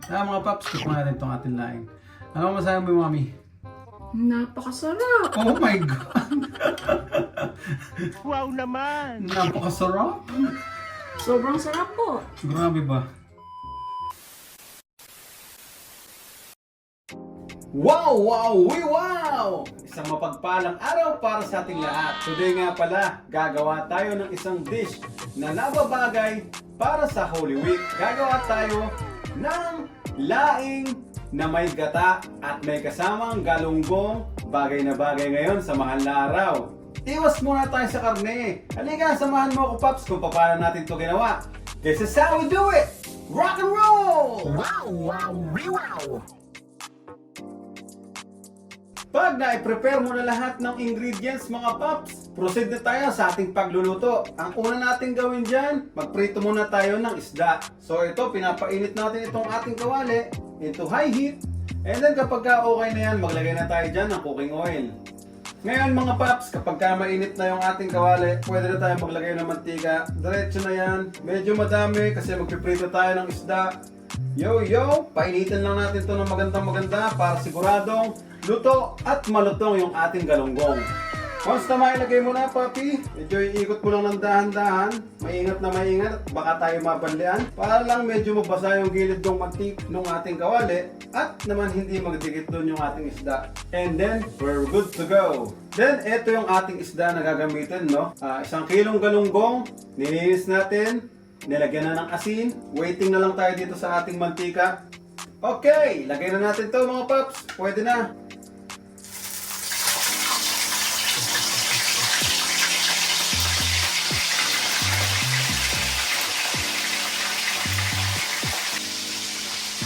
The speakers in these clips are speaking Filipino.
Mga paps, tikman natin itong ating laing. Ano masasabi mo, Mami? Napakasarap! Oh my God! Wow naman! Napakasarap! Sobrang sarap po. Grabe ba? Wow! Wow! Wow! Isang mapagpalang araw para sa ating lahat. Today nga pala, gagawa tayo ng isang dish na nababagay para sa Holy Week. Gagawa tayo ng laing na may gata at may kasamang galunggong, bagay na bagay ngayon sa mahal na araw. Iwas muna tayo sa karne. Halika, samahan mo ako, Paps, kung paano natin ito ginawa. This is how we do it! Rock and roll! Wow! Wow! Wow! Pag na-prepare mo na lahat ng ingredients, mga Paps, proceed na tayo sa ating pagluluto. Ang una natin gawin dyan, magprito muna tayo ng isda. So ito, pinapainit natin itong ating kawali into high heat. And then kapag okay na yan, maglagay na tayo dyan ng cooking oil. Ngayon mga Paps, kapag mainit na yung ating kawali, pwede na tayo maglagay ng mantika. Diretso na yan. Medyo madami kasi magpiprito tayo ng isda. Yo! Painitin lang natin ito ng maganda para siguradong luto at malutong yung ating galunggong. Once na mailagay mo na, Papi, medyo iikot mo lang ng dahan-dahan. Maingat na maingat, baka tayo mabanlian. Para lang medyo mabasa yung gilid ng mantik ng ating kawali at naman hindi magdikit doon yung ating isda. And then, we're good to go. Then, ito yung ating isda na gagamitin, no? 1 kilong galunggong, nilinis natin, nilagyan na ng asin, waiting na lang tayo dito sa ating mantika. Okay, lagay na natin to mga Paps, pwede na.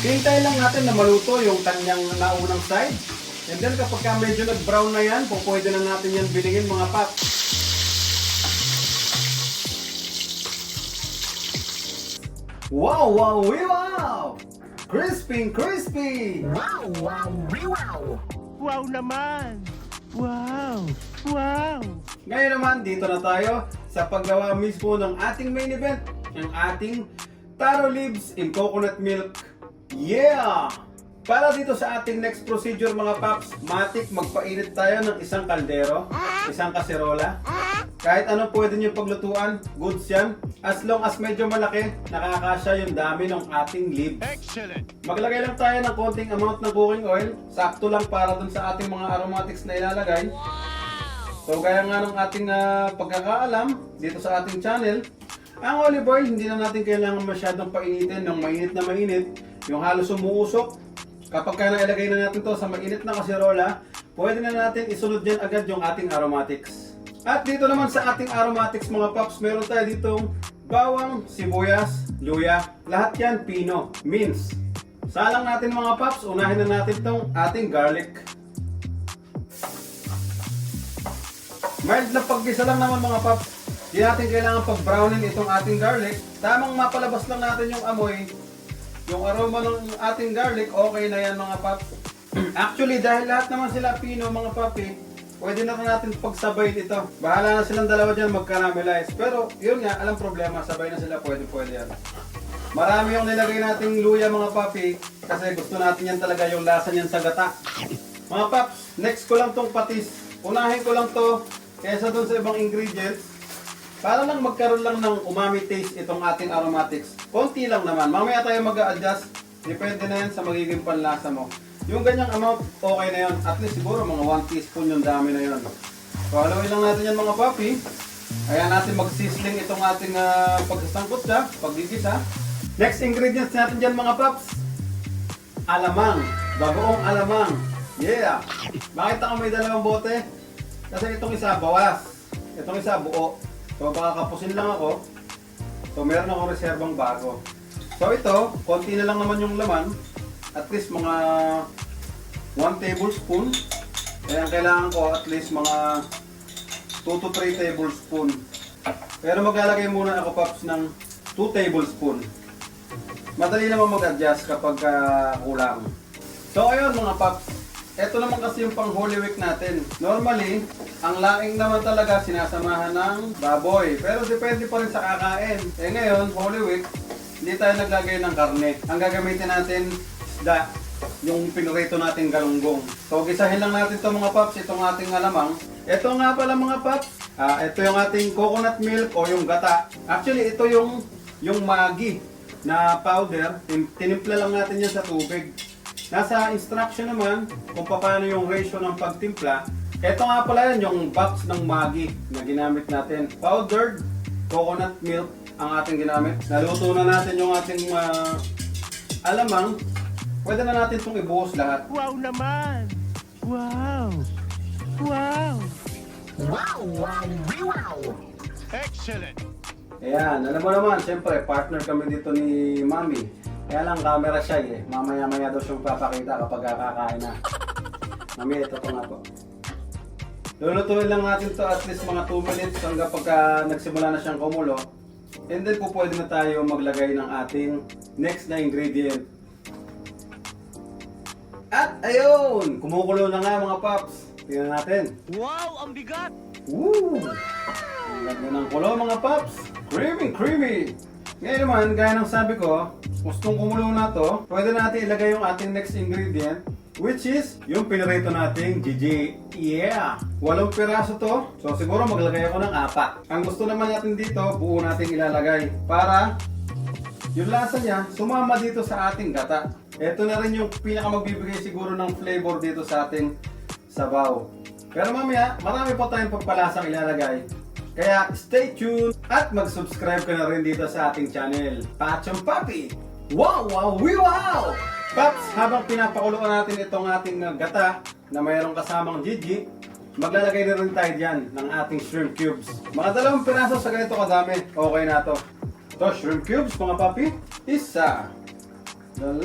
Hintay lang natin na maluto yung kanyang naunang side. And then kapag medyo nag-brown na yan, pwede na natin yan bilingin mga Paps. Wow! Crispy! Wow! Wow! Wow! Wow naman! Wow! Wow! Ngayon naman, dito na tayo sa paggawa mismo ng ating main event, ang ating taro leaves in coconut milk. Yeah! Para dito sa ating next procedure mga Paps, matik magpainit tayo ng isang kaldero, isang kaserola. Kahit anong pwede nyo paglutuan, goods yan. As long as medyo malaki, nakakasya yung dami ng ating leaves. Excellent! Maglagay lang tayo ng konting amount ng cooking oil, sakto lang para dun sa ating mga aromatics na ilalagay. So gaya nga ng ating pagkakaalam dito sa ating channel, ang olive oil hindi na natin kailangan masyadong painitin ng mainit na mainit, yung halos umuusok. Kapag nailagay na natin to sa mainit na kaserola, pwede na natin isunod dyan agad yung ating aromatics. At dito naman sa ating aromatics mga Paps, meron tayo ditong bawang, sibuyas, luya, lahat yan pino, mince. Salang natin mga Paps, unahin na natin tong ating garlic. Mild na paggisa lang naman mga Paps. Di natin kailangan pag-brownin itong ating garlic. Tamang mapalabas lang natin yung amoy. Yung aroma ng ating garlic, okay na yan mga Paps. Actually, dahil lahat naman sila pino mga Papi, pwede na natin pagsabay ito. Bahala na silang dalawa dyan mag-caramelize. Pero yun nga, alam problema, sabay na sila, pwede yan. Marami yung nilagay nating luya mga Papi, kasi gusto natin yan talaga yung lasa niyan sa gata. Mga Paps, next ko lang tong patis. Unahin ko lang to kaysa dun sa ibang ingredients. Para lang magkaroon lang ng umami taste itong ating aromatics. Konti lang naman. Mamaya tayo mag-a-adjust. Depende na yan sa magiging panlasa mo. Yung ganyang amount, okay na yun. At least siguro mga 1 teaspoon yung dami na yun. So haluin lang natin yan mga Papi. Ayan natin mag-sizzling itong ating pagsasangkot siya, paggigisa. Next ingredients natin dyan mga Paps. Alamang. Bagoong alamang. Yeah! Bakit ako may 2 bote? Kasi itong isa bawas. Itong isa buo. So baka kapusin lang ako. So meron akong reserbang bago. So ito, konti na lang naman yung laman. At least mga 1 tablespoon. Kaya ang kailangan ko at least mga 2 to 3 tablespoon. Pero maglalagay muna ako Paps ng 2 tablespoon. Madali naman mag-adjust kapag kulang. So ayun mga Paps. Ito naman kasi yung pang Holy Week natin. Normally, ang laing naman talaga sinasamahan ng baboy. Pero depende pa rin sa kakain. Eh ngayon, Holy Week, hindi tayo naglagay ng karne. Ang gagamitin natin, isda. Yung pinurito natin galunggong. So, gisahin lang natin ito mga paps, itong ating alamang. Ito nga pala mga paps, ito yung ating coconut milk o yung gata. Actually, ito yung Maggi na powder. Tinimpla lang natin yan sa tubig. Nasa instruction naman kung paano yung ratio ng pagtimpla. Ito nga pala yan, yung box ng Maggi na ginamit natin. Powdered coconut milk ang ating ginamit. Naluto na natin yung ating alamang. Pwede na natin itong ibuhos lahat. Wow naman! Wow! Wow! Wow, wow, wow! Excellent! Ayan, alam mo naman, siyempre, partner kami dito ni Mami. Kaya lang, camera shy eh. Mamaya-maya daw siyang papakita kapag kakakain na. Mami, ito nga po. Lulutuin lang natin to at least mga 2 minutes hanggang pagka nagsimula na siyang kumulo. And then po pwede na tayo maglagay ng ating next na ingredient. At ayun! Kumukulo na nga mga paps. Tingnan natin. Wow! Ang bigat! Woo! Ang ganda ng kulo mga paps. Creamy, creamy! Ngayon naman, gaya ng sabi ko, gustong kumulo na to, pwede natin ilagay yung ating next ingredient, which is yung pinirito nating GG. Yeah! 8 piraso to. So siguro maglagay ako ng 4. Ang gusto naman natin dito, buo natin ilalagay para yung lasa niya sumama dito sa ating gata. Ito na rin yung pinaka magbibigay siguro ng flavor dito sa ating sabaw. Pero mamaya, marami pa tayong pagpalasang ilalagay. Kaya stay tuned at mag-subscribe ka na rin dito sa ating channel, Pachong Papi! Wow! Wow! Wow! Paps, habang pinapakuluan natin itong ating gata na mayroong kasamang GG, maglalagay na rin tayo dyan ng ating shrimp cubes. Mga 2 piraso sa ganito kadami, okay na to. Ito, shrimp cubes mga papi. 1, 2.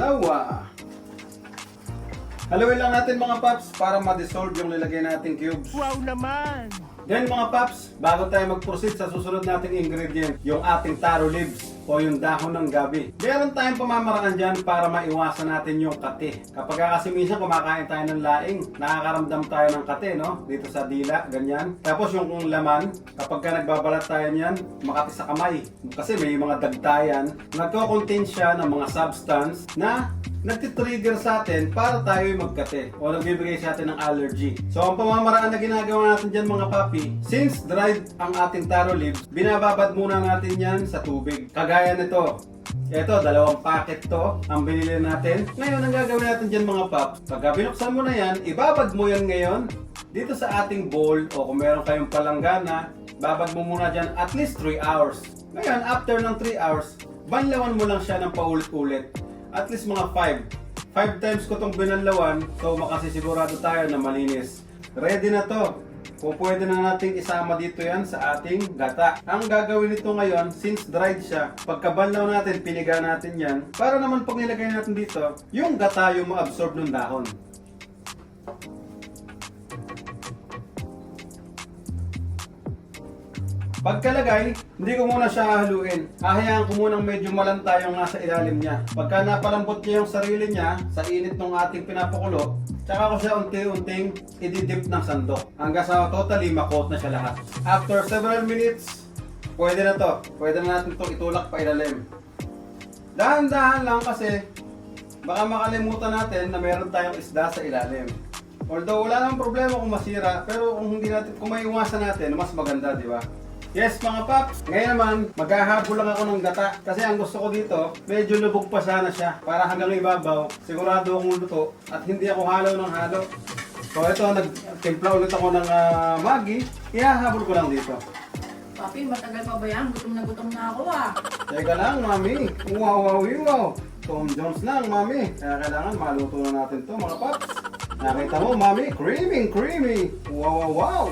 Haluin lang natin mga paps para ma-dissolve yung nilagay nating cubes. Wow naman! Then mga paps, bago tayo mag-proceed sa susunod nating ingredient, yung ating taro leaves o yung dahon ng gabi. Meron tayong pamamaraan dyan para maiwasan natin yung kate. Kapag kasi minsan kumakain tayo ng laing, nakakaramdam tayo ng kate, no? Dito sa dila, ganyan. Tapos yung laman, kapag ka nagbabalat tayo niyan, makati sa kamay. Kasi may mga dagtayan, nagko-contain siya ng mga substance na nagtitrigger sa atin para tayo magkate o nagbibigay sa atin ng allergy. So ang pamamaraan na ginagawa natin dyan mga papi, since dried ang ating taro leaves, binababad muna natin yan sa tubig. Kagaya nito. Ito, 2 packet to ang binili natin. Ngayon, ang gagawin natin dyan mga paps, pagka binuksan mo na yan, ibabad mo yan ngayon dito sa ating bowl o kung meron kayong palanggana, babad mo muna dyan at least 3 hours. Ngayon, after ng 3 hours, banlawan mo lang siya ng paulit-ulit. At least mga 5 times ko itong binanlawan, so makasisigurado tayo na malinis. Ready na to. Kung pwede na nating isama dito yan sa ating gata. Ang gagawin nito ngayon, since dried siya, pagkabanlaw natin, piniga natin yan, para naman pag nilagay natin dito, yung gata yung ma-absorb ng dahon. Pagkalagay, hindi ko muna siya haluin. Hahayaan ko munang medyo malanta yung nasa ilalim niya. Pagka napalambot niya yung sarili niya sa init ng ating pinapakulo, tsaka ko siya unti-unting ididip ng sandok. Hanggang sa totally makot na siya lahat. After several minutes, pwede na to. Pwede na natin itong itulak pa ilalim. Dahan-dahan lang kasi baka makalimutan natin na meron tayong isda sa ilalim. Although wala namang problema kung masira, pero kung may iwasan natin, mas maganda, di ba? Yes mga paps, ngayon naman maghahabol lang ako ng gata kasi ang gusto ko dito medyo lubog pa sana siya para hanggang ibabaw sigurado akong luto at hindi ako halo ng halo. So ito, nagtimpla ulit ako ng Maggi, ihahabol ko lang dito. Papi, matagal pa ba yan? Gutom na ako ah. Teka lang mami, wow. Tom Jones lang mami, kaya kailangan maluto na natin to mga paps. Nakita mo mami, creamy. Wow.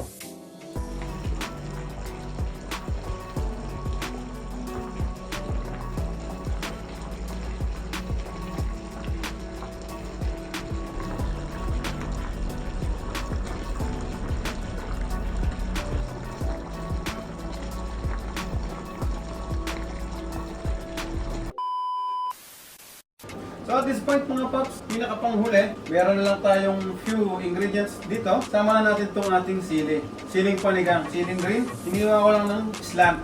So at this point mga paps, pinakapanghuli, meron na lang tayong few ingredients dito. Sama na natin itong ating sili. Siling panigang, siling green. Hiniwa ko lang ng slant.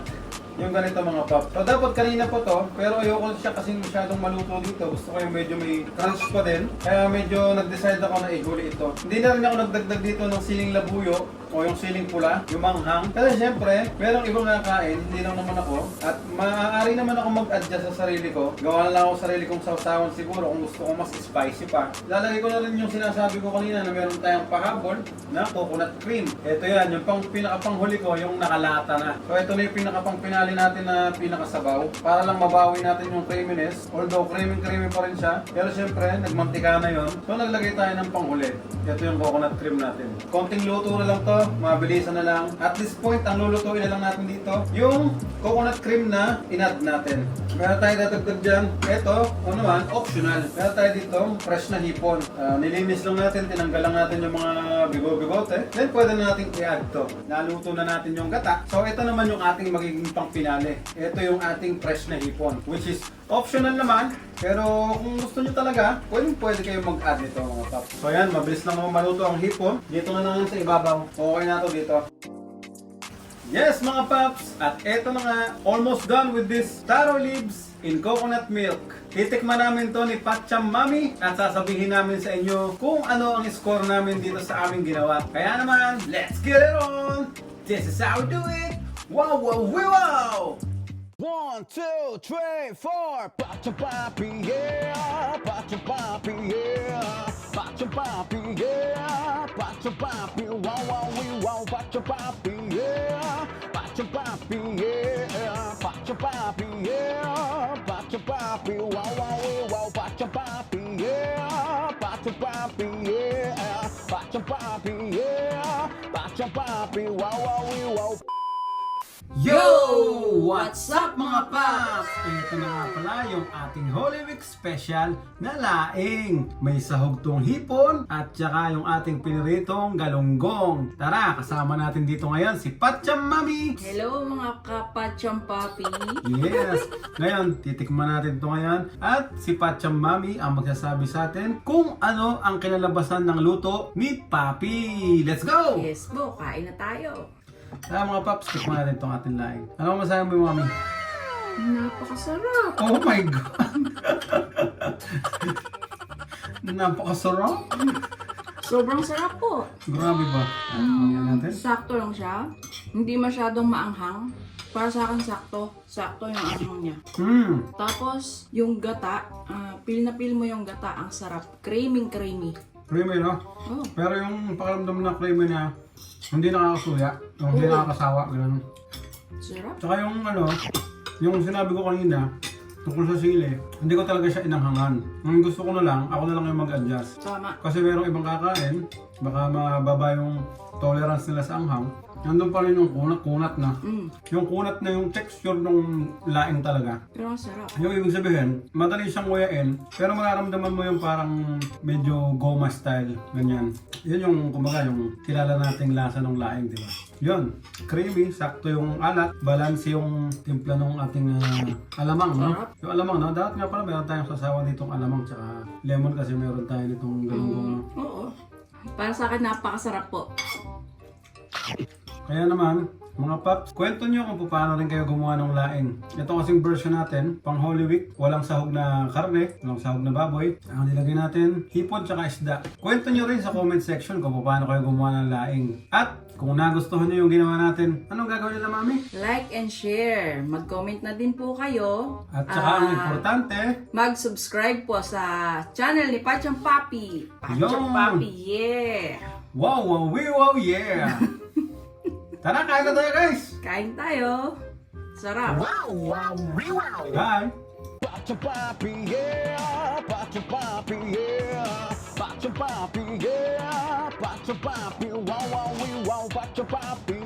Yung ganito mga pop. So dapat kanina pa to, pero ayoko siya kasing masyadong maluto dito. Gusto ko yung medyo may crunch pa din. Kaya medyo nag-decide ako na ihuli ito. Hindi na rin ako nagdagdag dito ng siling labuyo o yung siling pula, yung manghang. Kasi syempre, merong ibang nakakain, hindi lang naman ako. At maaari naman ako mag-adjust sa sarili ko. Gawa na lang ako sarili kong sausawan siguro kung gusto ko mas spicy pa. Lalagay ko na rin yung sinasabi ko kanina na meron tayong pahabol na coconut cream. Ito yan, yung pinakapanghuli ko, yung nakalata na. So ito na yung pinakapangpinali natin na pinakasabaw. Para lang mabawi natin yung creaminess. Although creamy pa rin siya. Pero syempre, nagmantika na yon. So naglagay tayo ng panghuli. Ito yung coconut cream natin. Konting luto na lang to. Mabilisan na lang. At this point, ang lulutuin na lang natin dito, yung coconut cream na in-add natin. Meron tayo dadagdag dyan. Ito, ano naman, optional. Meron tayo dito, fresh na hipon. Nilinis lang natin, tinanggal lang natin yung mga bigo-bigote. Then pwede na natin i-add to. Naluto na natin yung gata. So ito naman yung ating magiging pang-finale. Ito yung ating fresh na hipon, which is optional naman. Pero kung gusto nyo talaga, pwede kayo mag-add nito mga paps. So yan, mabilis lang naman maluto ang hipon. Dito na lang sa ibabaw. Okay na to dito. Yes mga paps! At eto na nga, almost done with this taro leaves in coconut milk. Titikman namin to ni Patcham Mami at sasabihin namin sa inyo kung ano ang score namin dito sa aming ginawa. Kaya naman, let's get it on! This is how we do it! Wow, wow, wow! 1, 2, 3, 4. Pacho papi, yeah. Pacho papi, yeah. Pacho papi, yeah. Pacho papi, wow, wow, we wow. Pacho papi, yeah. Pacho papi, yeah. Pacho papi, yeah. Pacho papi, wow, wow, we wow. Pacho papi, yeah. Pacho papi, yeah. Pacho papi, yeah. Pacho papi, wow, wow, we wow. Yo! What's up mga paps? Ito na nga pala yung ating Holy Week special na laing. May sahog tong hipon at saka yung ating piniritong galunggong. Tara, kasama natin dito ngayon si Patcham Mami. Hello mga kapatsyang papi. Yes! Ngayon, titikman natin ito ngayon. At si Patcham Mami ang magsasabi sa atin kung ano ang kinalabasan ng luto ni Papi. Let's go! Yes po, kain na tayo. Tara mga paps, tikman natin itong ating laing. Ano masasabi mo, Mami? Napakasarap. Oh my God! Napakasarap! Sobrang sarap po. Grabe ba? Tingnan natin. Sakto lang siya. Hindi masyadong maanghang. Para sa akin sakto. Sakto yung anghang niya. Tapos, yung gata, pil na pil mo yung gata. Ang sarap. Creamy. Creamy, no? Oh. Pero yung pakiramdam na creamy na hindi nakakasuya, hindi nakakasawa, gano'n. Sarap. Tsaka yung ano, yung sinabi ko kanina, tungkol sa sili, hindi ko talaga siya inanghangan. Ang gusto ko na lang, ako na lang yung mag-adjust. Tama. Kasi merong ibang kakain, baka mababa yung tolerance nila sa anghang. Nandun pa rin yung kunat na. Yung kunat na yung texture ng laing talaga. Pero ang sarap. Yung ibig sabihin, madali siyang nguyain, pero mararamdaman mo yung parang medyo goma style, ganyan. Yun yung, kumbaga, yung kilala nating lasa ng laing, di ba? Yun, creamy, sakto yung alat, balance yung timpla ng ating alamang, no? Yung alamang, no? Dapat nga pala meron tayong sasawa ditong alamang tsaka lemon kasi meron tayo nitong galunggong. Oo. Para sa akin, napakasarap po. Kaya naman, mga paps, kwento nyo kung paano rin kayo gumawa ng laing. Ito kasing version natin, pang Holy Week, walang sahog na karne, walang sahog na baboy. Ang nilagay natin, hipon tsaka isda. Kwento nyo rin sa comment section kung paano kayo gumawa ng laing. At kung nagustuhan nyo yung ginawa natin, anong gagawin nila, Mami? Like and share. Mag-comment na din po kayo. At saka ang importante, Mag-subscribe po sa channel ni Patcham Papi. Patcham Yun. Papi, yeah! wow, wow, wow, yeah! Tara, kain na tayo, guys! Kain tayo. Sarap. Wow, wow, wow. Bye! Pacho papi, yeah. Pacho papi, yeah. Pacho papi, yeah. Pacho papi, wow, wow, we wow. Pacho papi,